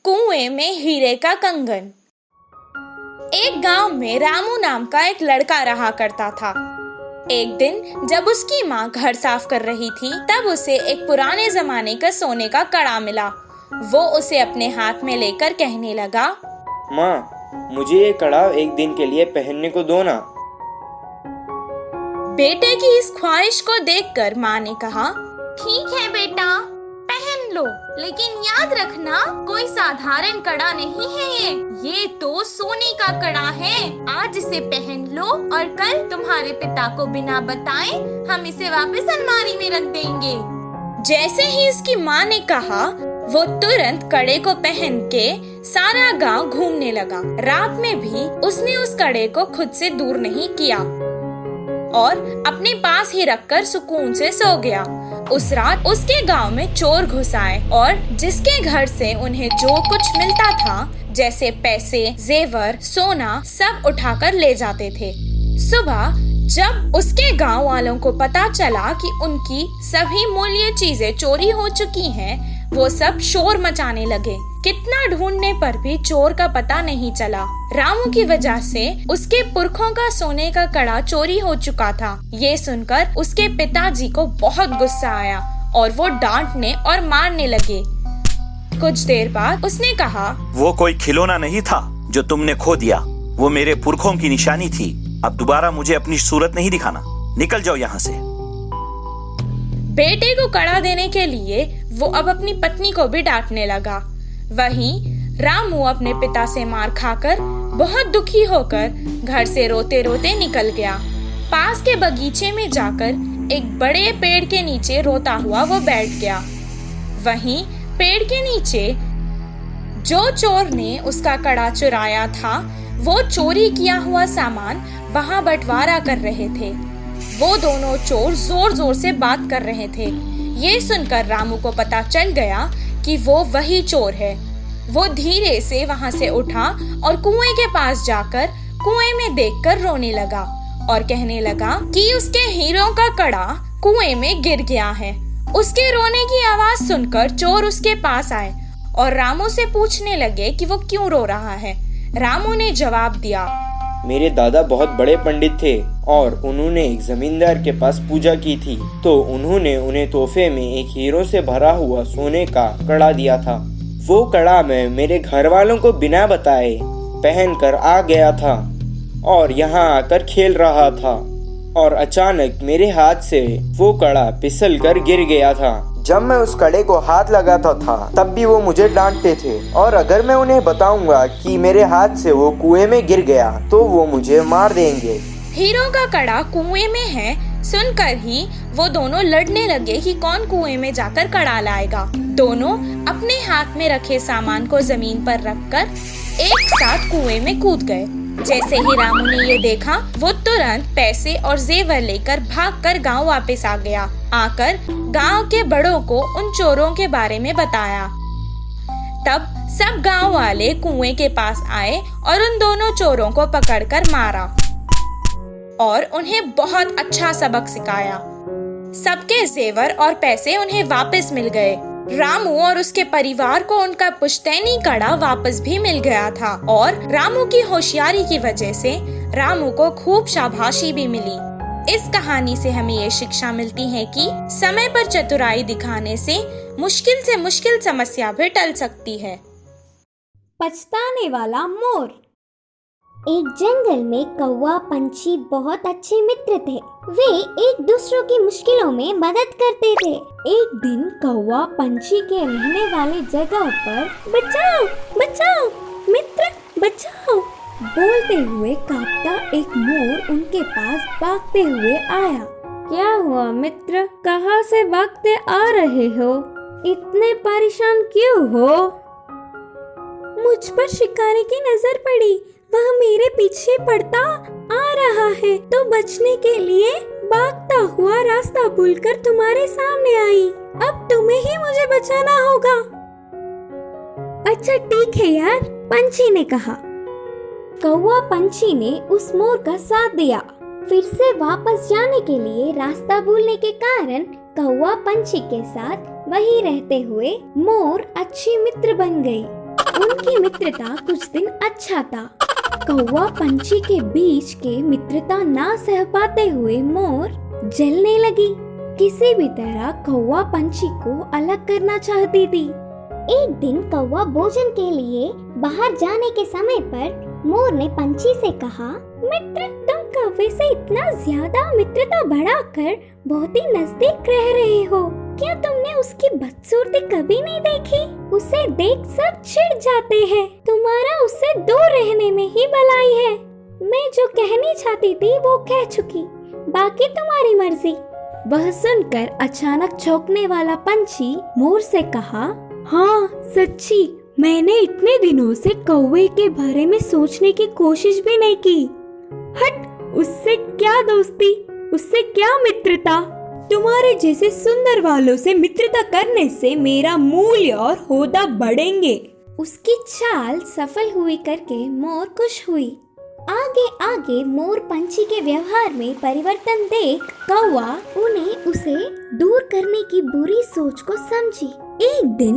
कुएं में हीरे का कंगन। एक गांव में रामू नाम का एक लड़का रहा करता था। एक दिन जब उसकी माँ घर साफ कर रही थी, तब उसे एक पुराने जमाने का सोने का कड़ा मिला। वो उसे अपने हाथ में लेकर कहने लगा, माँ, मुझे ये कड़ा एक दिन के लिए पहनने को दो ना। बेटे की इस ख्वाहिश को देखकर माँ ने कहा, ठीक है बेटा, पहन लो, लेकिन याद रखना कोई साधारण कड़ा नहीं है ये तो सोने का कड़ा है। आज इसे पहन लो और कल तुम्हारे पिता को बिना बताए हम इसे वापस अलमारी में रख देंगे। जैसे ही इसकी माँ ने कहा, वो तुरंत कड़े को पहन के सारा गांव घूमने लगा। रात में भी उसने उस कड़े को खुद से दूर नहीं किया और अपने पास ही रखकर सुकून से सो गया। उस रात उसके गांव में चोर घुस आए और जिसके घर से उन्हें जो कुछ मिलता था, जैसे पैसे, जेवर, सोना, सब उठाकर ले जाते थे। सुबह जब उसके गांव वालों को पता चला कि उनकी सभी मूल्य चीजें चोरी हो चुकी हैं, वो सब शोर मचाने लगे। कितना ढूंढने पर भी चोर का पता नहीं चला। रामू की वजह से उसके पुरखों का सोने का कड़ा चोरी हो चुका था। ये सुनकर उसके पिताजी को बहुत गुस्सा आया और वो डांटने और मारने लगे। कुछ देर बाद उसने कहा, वो कोई खिलौना नहीं था जो तुमने खो दिया, वो मेरे पुरखों की निशानी थी। अब दोबारा मुझे अपनी सूरत नहीं दिखाना, निकल जाओ यहाँ से। बेटे को कड़ा देने के लिए वो अब अपनी पत्नी को भी डांटने लगा। वहीं रामू अपने पिता से मार खाकर बहुत दुखी होकर घर से रोते रोते निकल गया। पास के बगीचे में जाकर एक बड़े पेड़ के नीचे रोता हुआ वो बैठ गया। वहीं पेड़ के नीचे जो चोर ने उसका कड़ा चुराया था, वो चोरी किया हुआ सामान वहां बंटवारा कर रहे थे। वो दोनों चोर जोर जोर से बात कर रहे थे। ये सुनकर रामू को पता चल गया कि वो वही चोर है। वो धीरे से वहां से उठा और कुएं के पास जाकर कुएं में देखकर रोने लगा और कहने लगा कि उसके हीरों का कड़ा कुएं में गिर गया है। उसके रोने की आवाज सुनकर चोर उसके पास आए और रामू से पूछने लगे कि वो क्यों रो रहा है। रामू ने जवाब दिया, मेरे दादा बहुत बड़े पंडित थे और उन्होंने एक जमींदार के पास पूजा की थी, तो उन्होंने उन्हें तोहफे में एक हीरो से भरा हुआ सोने का कड़ा दिया था। वो कड़ा मैं मेरे घर वालों को बिना बताए पहनकर आ गया था और यहाँ आकर खेल रहा था और अचानक मेरे हाथ से वो कड़ा फिसल कर गिर गया था। जब मैं उस कड़े को हाथ लगाता था तब भी वो मुझे डांटते थे और अगर मैं उन्हें बताऊंगा कि मेरे हाथ से वो कुएं में गिर गया तो वो मुझे मार देंगे। हीरो का कड़ा कुएं में है सुनकर ही वो दोनों लड़ने लगे कि कौन कुएं में जाकर कड़ा लाएगा। दोनों अपने हाथ में रखे सामान को जमीन पर रखकर एक साथ कुएं में कूद गए। जैसे ही रामू ने ये देखा, वो तुरंत पैसे और जेवर लेकर भागकर गांव वापस आ गया। आकर गांव के बड़ों को उन चोरों के बारे में बताया। तब सब गांव वाले कुएं के पास आए और उन दोनों चोरों को पकड़कर मारा और उन्हें बहुत अच्छा सबक सिखाया। सबके जेवर और पैसे उन्हें वापस मिल गए। रामू और उसके परिवार को उनका पुश्तैनी कड़ा वापस भी मिल गया था और रामू की होशियारी की वजह से रामू को खूब शाबाशी भी मिली। इस कहानी से हमें ये शिक्षा मिलती है कि समय पर चतुराई दिखाने से मुश्किल समस्या भी टल सकती है। पछताने वाला मोर। एक जंगल में कौवा पंछी बहुत अच्छे मित्र थे। वे एक दूसरों की मुश्किलों में मदद करते थे। एक दिन कौवा पंछी के रहने वाले जगह पर बचाओ बचाओ मित्र बचाओ बोलते हुए कांपता एक मोर उनके पास भागते हुए आया। क्या हुआ मित्र, कहाँ से भागते आ रहे हो? इतने परेशान क्यों हो? मुझ पर शिकारी की नजर पड़ी, वह मेरे पीछे पड़ता आ रहा है, तो बचने के लिए भागता हुआ रास्ता भूलकर तुम्हारे सामने आई। अब तुम्हें ही मुझे बचाना होगा। अच्छा ठीक है यार, पंछी ने कहा। कौवा पंछी ने उस मोर का साथ दिया। फिर से वापस जाने के लिए रास्ता भूलने के कारण कौवा पंछी के साथ वहीं रहते हुए मोर अच्छी मित्र बन गई। उनकी मित्रता कुछ दिन अच्छा था। कौवा पंछी के बीच के मित्रता ना सह पाते हुए मोर जलने लगी। किसी भी तरह कौवा पंछी को अलग करना चाहती थी। एक दिन कौवा भोजन के लिए बाहर जाने के समय पर मोर ने पंछी से कहा, मित्र, तुम कौवे से इतना ज्यादा मित्रता बढ़ाकर बहुत ही नजदीक रह रहे हो। क्या तुमने उसकी बदसूरती कभी नहीं देखी? उसे देख सब चिढ़ जाते हैं। तुम्हारा उससे दूर रहने में ही भलाई है। मैं जो कहनी चाहती थी वो कह चुकी, बाकी तुम्हारी मर्जी। वह सुनकर अचानक चौंकने वाला पंछी मोर से कहा, हाँ सच्ची, मैंने इतने दिनों से कौवे के बारे में सोचने की कोशिश भी नहीं की। हट, उससे क्या दोस्ती, उससे क्या मित्रता। तुम्हारे जैसे सुंदर वालों से मित्रता करने से मेरा मूल्य और होदा बढ़ेंगे। उसकी चाल सफल हुई करके मोर खुश हुई। आगे आगे मोर पंछी के व्यवहार में परिवर्तन देख कौवा उन्हें उसे दूर करने की बुरी सोच को समझी। एक दिन,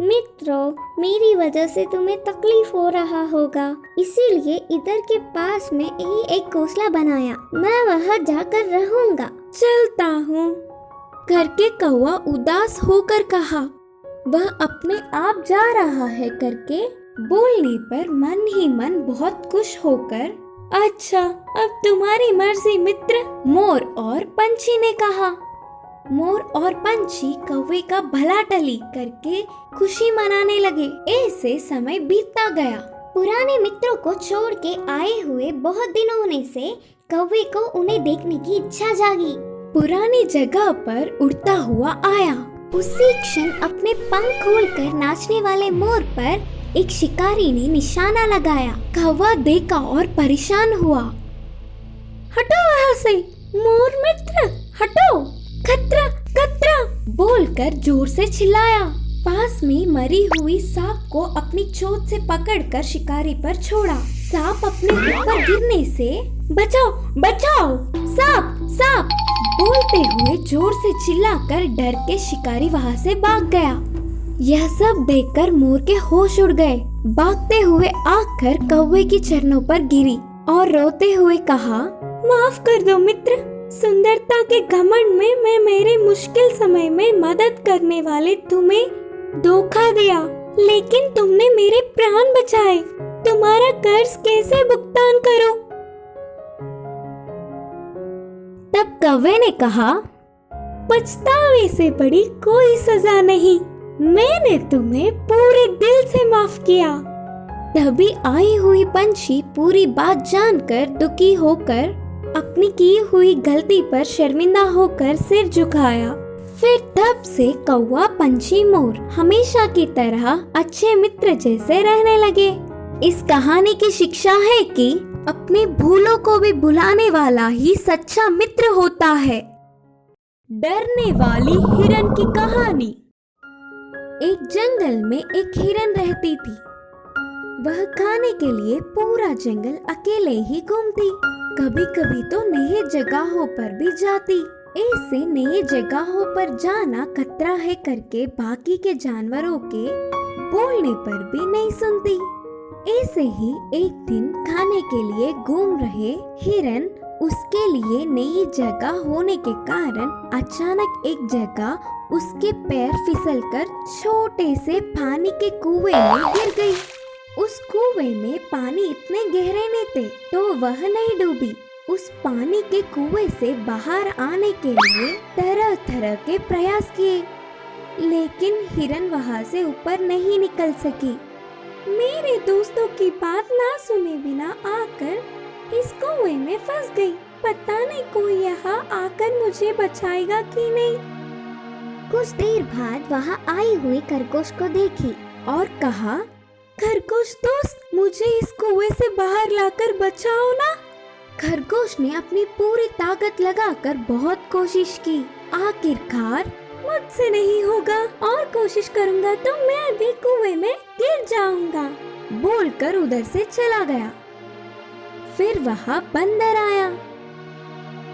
मित्रों, मेरी वजह से तुम्हें तकलीफ हो रहा होगा, इसीलिए इधर के पास में ही एक घोंसला बनाया। मैं वहाँ जाकर रहूंगा। चलता हूँ, करके कौवा उदास होकर कहा। वह अपने आप जा रहा है करके बोलने पर मन ही मन बहुत खुश होकर, अच्छा, अब तुम्हारी मर्जी मित्र, मोर और पंछी ने कहा। मोर और पंछी कौवे का भला टली करके खुशी मनाने लगे। ऐसे समय बीतता गया। पुराने मित्रों को छोड़ के आए हुए बहुत दिन होने से कौवे को उन्हें देखने की इच्छा जागी। पुरानी जगह पर उड़ता हुआ आया। उसी क्षण अपने पंख खोलकर नाचने वाले मोर पर एक शिकारी ने निशाना लगाया। कौवा देखा और परेशान हुआ। हटो वहाँ से, मोर मित्र, हटो, खतरा खतरा बोलकर जोर से चिल्लाया। पास में मरी हुई सांप को अपनी चोंच से पकड़कर शिकारी पर छोड़ा। सांप अपने ऊपर गिरने से, बचाओ बचाओ, सांप सांप बोलते हुए जोर से चिल्लाकर डर के शिकारी वहाँ से भाग गया। यह सब देखकर मोर के होश उड़ गए। भागते हुए आकर कौवे की चरणों पर गिरी और रोते हुए कहा, माफ कर दो मित्र, सुंदरता के घमंड में मैं मेरे मुश्किल समय में मदद करने वाले तुम्हें धोखा दिया, लेकिन तुमने मेरे प्राण बचाए। तुम्हारा कर्ज कैसे भुगतान करूं? तब कौवे ने कहा, पछतावे से बड़ी कोई सजा नहीं, मैंने तुम्हें पूरे दिल से माफ किया। तभी आई हुई पंछी पूरी बात जानकर दुखी होकर अपनी की हुई गलती पर शर्मिंदा होकर सिर झुकाया। फिर तब से कौवा पंछी मोर हमेशा की तरह अच्छे मित्र जैसे रहने लगे। इस कहानी की शिक्षा है कि अपने भूलों को भी भुलाने वाला ही सच्चा मित्र होता है। डरने वाली हिरन की कहानी। एक जंगल में एक हिरन रहती थी। वह खाने के लिए पूरा जंगल अकेले ही घूमती। कभी कभी तो नई जगहों पर भी जाती। ऐसे नई जगहों पर जाना खतरा है करके बाकी के जानवरों के बोलने पर भी नहीं सुनती। ऐसे ही एक दिन खाने के लिए घूम रहे हिरन उसके लिए नई जगह होने के कारण अचानक एक जगह उसके पैर फिसलकर छोटे से पानी के कुएं में गिर गई। उस कुएं में पानी इतने गहरे में थे तो वह नहीं डूबी। उस पानी के कुएं से बाहर आने के लिए तरह तरह के प्रयास किए, लेकिन हिरन वहां से ऊपर नहीं निकल सकी। मेरे दोस्तों की बात ना सुने बिना आकर इस कुएं में फंस गई। पता नहीं कोई यहाँ आकर मुझे बचाएगा कि नहीं। कुछ देर बाद वहाँ आई हुई खरगोश को देखी और कहा, खरगोश दोस्त, मुझे इस कुएं से बाहर लाकर बचाओ ना। खरगोश ने अपनी पूरी ताकत लगाकर बहुत कोशिश की। आखिरकार मुझसे नहीं होगा, और कोशिश करूंगा तो मैं भी कुएं में गिर जाऊंगा, बोलकर उधर से चला गया। फिर वहाँ बंदर आया।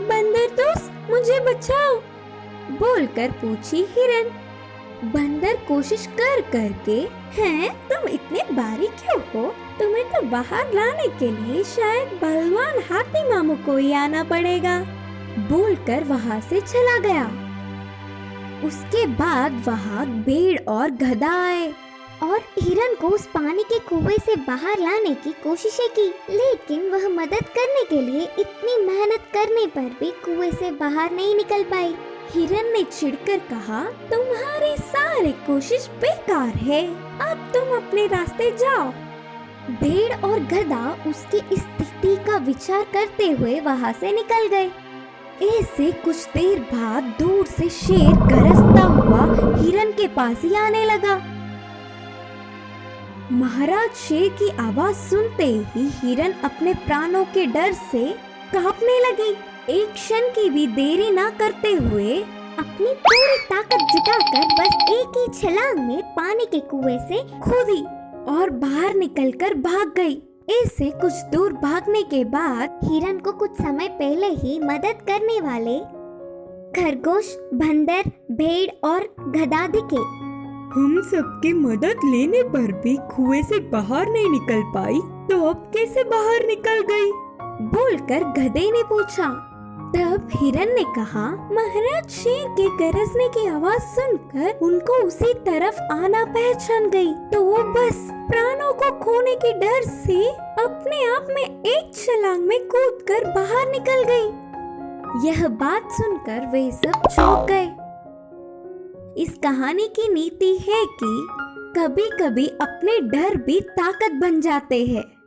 बंदर दोस्त, मुझे बचाओ, बोलकर पूछी हिरन। बंदर कोशिश कर करके, हैं तुम इतने बारीक क्यों हो? तुम्हें तो बाहर लाने के लिए शायद बलवान हाथी मामू को ही आना पड़ेगा, बोलकर वहाँ से चला गया। उसके बाद वहाँ भेड़ और गधा आए और हिरन को उस पानी के कुएं से बाहर लाने की कोशिशें की, लेकिन वह मदद करने के लिए इतनी मेहनत करने पर भी कुएं से बाहर नहीं निकल पाई। हिरन ने चिढ़कर कहा, तुम्हारी सारी कोशिश बेकार है, अब तुम अपने रास्ते जाओ। भेड़ और गधा उसकी स्थिति का विचार करते हुए वहाँ से निकल गए। ऐसे कुछ देर बाद दूर से शेर गरजता हुआ हिरन के पास ही आने लगा। महाराज शेर की आवाज सुनते ही हिरन अपने प्राणों के डर से कांपने लगी। एक क्षण की भी देरी ना करते हुए अपनी पूरी ताकत जुटाकर बस एक ही छलांग में पानी के कुएं से कूदी और बाहर निकलकर भाग गई। ऐसे कुछ दूर भागने के बाद हिरन को कुछ समय पहले ही मदद करने वाले खरगोश, बंदर, भेड़ और गधा दिखे। हम सबकी मदद लेने पर भी कुएं से बाहर नहीं निकल पाई, तो अब कैसे बाहर निकल गई? बोलकर गधे ने पूछा। तब हिरन ने कहा, महाराज शेर के गरजने की आवाज सुनकर उनको उसी तरफ आना पहचान गई, तो वो बस प्राणों को खोने के डर से अपने आप में एक छलांग में कूदकर बाहर निकल गई। यह बात सुनकर वे सब चौंक गए। इस कहानी की नीति है कि कभी-कभी अपने डर भी ताकत बन जाते हैं।